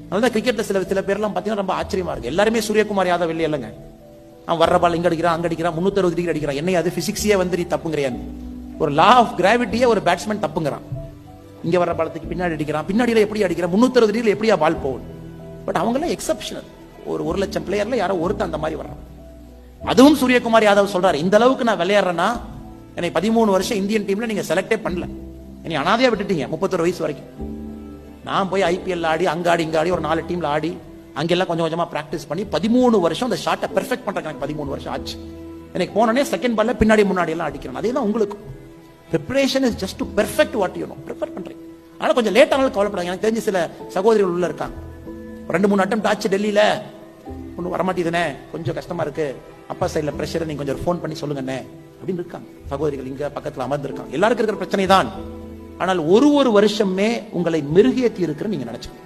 அதனால கிரிக்கெட்ல சில பேர்லாம் பாத்தீங்கன்னா ரொம்ப ஆச்சரியமா இருக்கு. எல்லாருமே சூரியகுமார் யாதவ் வெளியே இல்லைங்க. அவன் வர்ற பால் இங்க அடிக்கிறான், அங்க அடிக்கிறான், 360 டிகிரி அடிக்கிறான். என்ன அது பிசிக்ஸியே வந்து நீ தப்புங்கிறியான்னு. ஒரு லா ஆஃப் கிராவிட்டியே ஒரு பேட்ஸ்மேன் தப்புங்கிறான். இங்க வர்ற பாலத்துக்கு பின்னாடி அடிக்கிறான், பின்னாடியில எப்படி அடிக்கிறான், 360 டிகிரி எப்படியா பால் போகும். பட் அவங்க எல்லாம் எக்ஸப்ஷனல். ஒரு 1 லட்சம் பிளேயர்ல யாரோ ஒருத்தர் அந்த மாதிரி வர்றான். அதுவும் சூரியகுமார் யாதவ் சொல்றாரு, இந்த அளவுக்கு நான் விளையாடுறேன்னா என்னை 13 வருஷம் இந்தியன் டீம்ல நீங்க செலக்டே பண்ணல, என்னை அனாதையா விட்டுட்டீங்க 31 வயசு வரைக்கும். நான் போய் ஐபிஎல் ஆடி அங்க ஆடி இங்க ஆடி ஒரு 4 டீம்ல ஆடி அங்கெல்லாம் கொஞ்சம் கொஞ்சமா பிராக்டிஸ் பண்ணி 13 வருஷம் அந்த ஷாட்டை பெர்ஃபெக்ட் பண்றதுக்கு எனக்கு 13 வருஷம் ஆச்சு. எனக்கு போனோடனே செகண்ட் பால்ல பின்னாடி முன்னாடி எல்லாம் அடிக்கிறேன். அதே தான் உங்களுக்கு. Preparation is just to perfect what you know. Prepare பண்றீங்க. ஆனா கொஞ்சம் லேட் ஆனாலும் கவலைப்படாங்க. எனக்கு தெரிஞ்ச சில சகோதரிகள் உள்ள இருக்காங்க. 2-3 அட்டம் ஆச்சு டெல்லியில, ஒன்றும் வரமாட்டேதுனே, கொஞ்சம் கஷ்டமா இருக்கு, அப்பா சைட்ல பிரஷர், நீங்க கொஞ்சம் ஃபோன் பண்ணி சொல்லுங்கண்ணே அப்படின்னு இருக்காங்க சகோதரிகள். இங்க பக்கத்துல அமர்ந்திருக்காங்க. எல்லாருக்கும் இருக்கிற பிரச்சனை தான். ஆனால் ஒரு வருஷமே உங்களை மெருகேற்றி இருக்கிற நீங்க நினைச்சுக்கணும்.